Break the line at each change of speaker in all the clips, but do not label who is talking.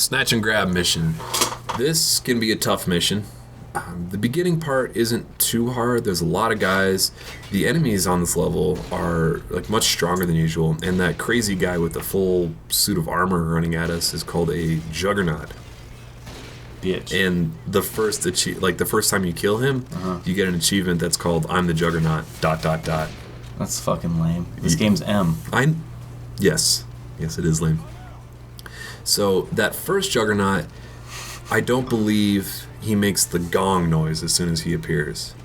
Snatch and grab mission. This can be a tough mission. The beginning part isn't too hard. There's a lot of guys. The enemies on this level are like much stronger than usual, and that crazy guy with the full suit of armor running at us is called a Juggernaut.
Bitch.
And the first the first time you kill him, you get an achievement that's called "I'm the Juggernaut." ...
That's fucking lame. This game's M.
Yes, it is lame. So that first Juggernaut, I don't believe he makes the gong noise as soon as he appears.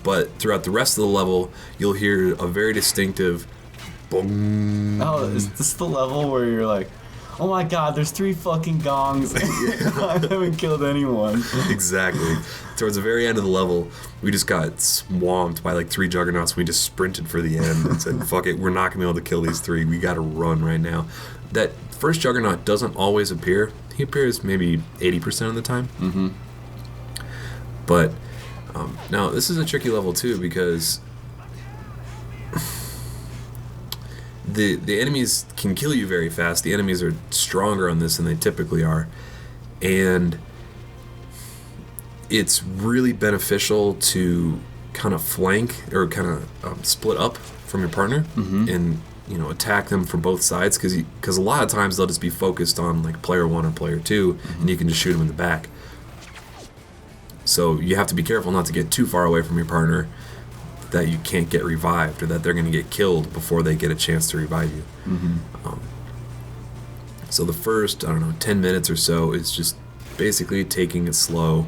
But throughout the rest of the level, you'll hear a very distinctive boom.
Oh, is this the level where you're like, oh my god, there's 3 fucking gongs. I haven't killed anyone.
Exactly. Towards the very end of the level, we just got swamped by like 3 Juggernauts. We just sprinted for the end and said, fuck it, we're not going to be able to kill these 3. We got to run right now. That first Juggernaut doesn't always appear. He appears maybe 80% of the time.
Mm-hmm.
But now this is a tricky level too, because the enemies can kill you very fast. The enemies are stronger on this than they typically are, and it's really beneficial to kind of flank or kind of split up from your partner and attack them from both sides, because a lot of times they'll just be focused on like player 1 or player 2, and you can just shoot them in the back. So you have to be careful not to get too far away from your partner, that you can't get revived, or that they're going to get killed before they get a chance to revive you. So the first, 10 minutes or so is just basically taking it slow,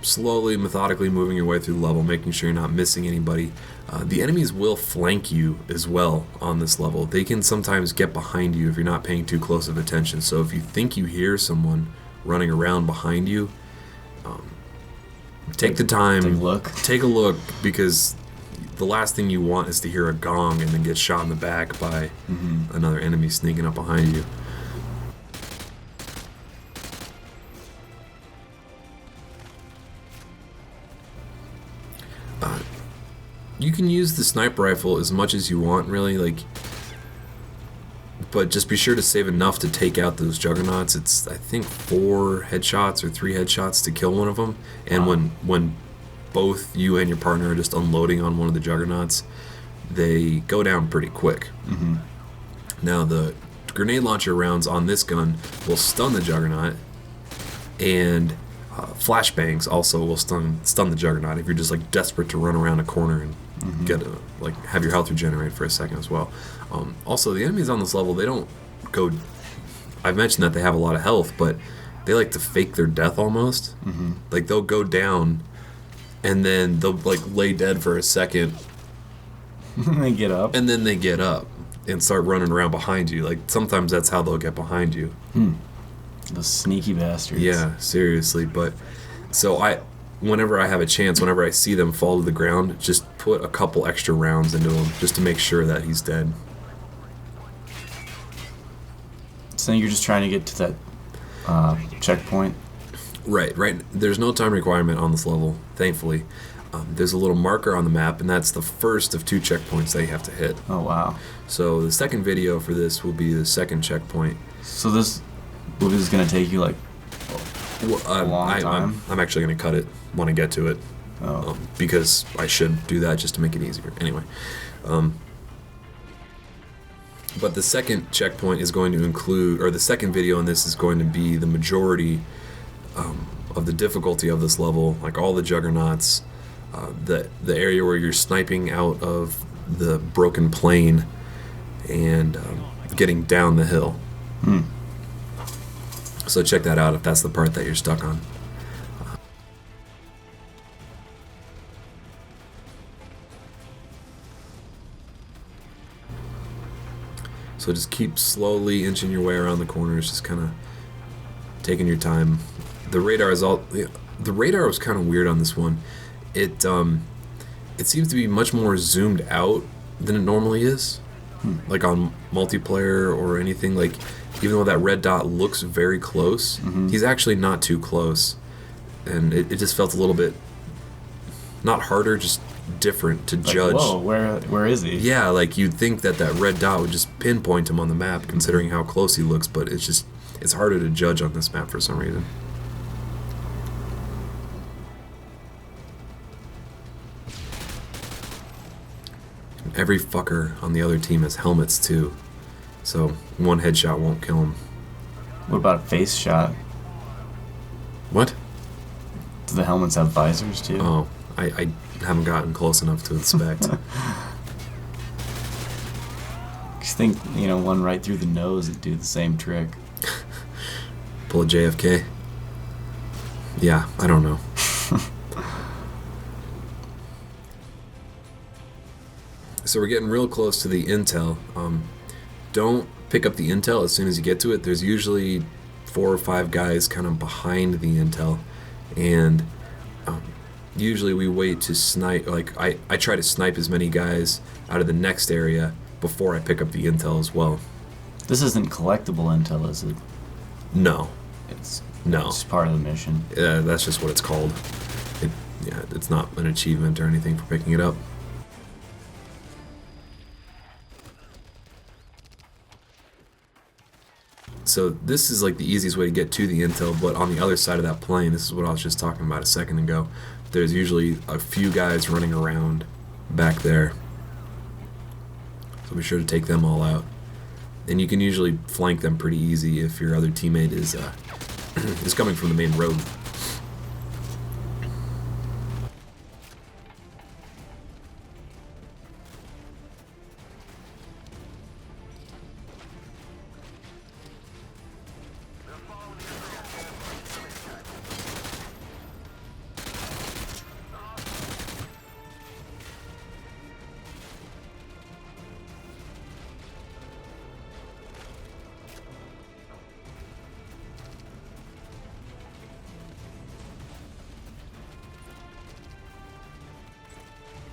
slowly, methodically moving your way through the level, making sure you're not missing anybody. The enemies will flank you as well on this level. They can sometimes get behind you if you're not paying too close of attention. So if you think you hear someone running around behind you, take the time, take a look, because the last thing you want is to hear a gong and then get shot in the back by another enemy sneaking up behind you. You can use the sniper rifle as much as you want, really, but just be sure to save enough to take out those Juggernauts. It's, I think, 4 headshots or 3 headshots to kill one of them. And when both you and your partner are just unloading on one of the Juggernauts, they go down pretty quick. Now, the grenade launcher rounds on this gun will stun the Juggernaut, and flashbangs also will stun the Juggernaut if you're just like desperate to run around a corner and have your health regenerate for a second as well. Also, the enemies on this level, they don't go... I've mentioned that they have a lot of health, but they like to fake their death almost. Like, they'll go down, and then they'll like lay dead for a second.
They get up.
And then they get up and start running around behind you. Like, sometimes that's how they'll get behind you.
Those sneaky bastards.
Yeah, seriously. But so whenever I have a chance, whenever I see them fall to the ground, just put a couple extra rounds into him just to make sure that he's dead.
So you're just trying to get to that checkpoint?
Right. There's no time requirement on this level, thankfully. There's a little marker on the map, and that's the first of 2 checkpoints that you have to hit.
Oh, wow.
So the second video for this will be the second checkpoint.
So this is going to take you, like, a long time?
I'm actually going to cut it when I get to it. Because I should do that just to make it easier. Anyway. But the second checkpoint is going to include, or the second video in this is going to be the majority of the difficulty of this level, like all the Juggernauts, the area where you're sniping out of the broken plane and getting down the hill. So check that out if that's the part that you're stuck on. So just keep slowly inching your way around the corners, just kind of taking your time. The radar was kind of weird on this one. It seems to be much more zoomed out than it normally is. Like on multiplayer or anything, like even though that red dot looks very close, he's actually not too close. And it just felt a little bit, not harder, just different to judge.
Whoa, where is he?
Yeah, like you'd think that red dot would just pinpoint him on the map, considering how close he looks, but it's just, It's harder to judge on this map for some reason. Every fucker on the other team has helmets too, so one headshot won't kill him.
What about a face shot?
What?
Do the helmets have visors too?
Oh, I haven't gotten close enough to inspect.
Just think, one right through the nose would do the same trick.
Pull a JFK? Yeah, I don't know. So we're getting real close to the intel. Don't pick up the intel as soon as you get to it. There's usually 4 or 5 guys kind of behind the intel, and usually we wait to snipe. Like I try to snipe as many guys out of the next area before I pick up the intel as well.
This isn't collectible intel, is it?
No.
It's
No.
just part of the mission.
That's just what it's called. It's not an achievement or anything for picking it up. So this is like the easiest way to get to the intel, but on the other side of that plane, this is what I was just talking about a second ago, there's usually a few guys running around back there. So be sure to take them all out. And you can usually flank them pretty easy if your other teammate is is coming from the main road.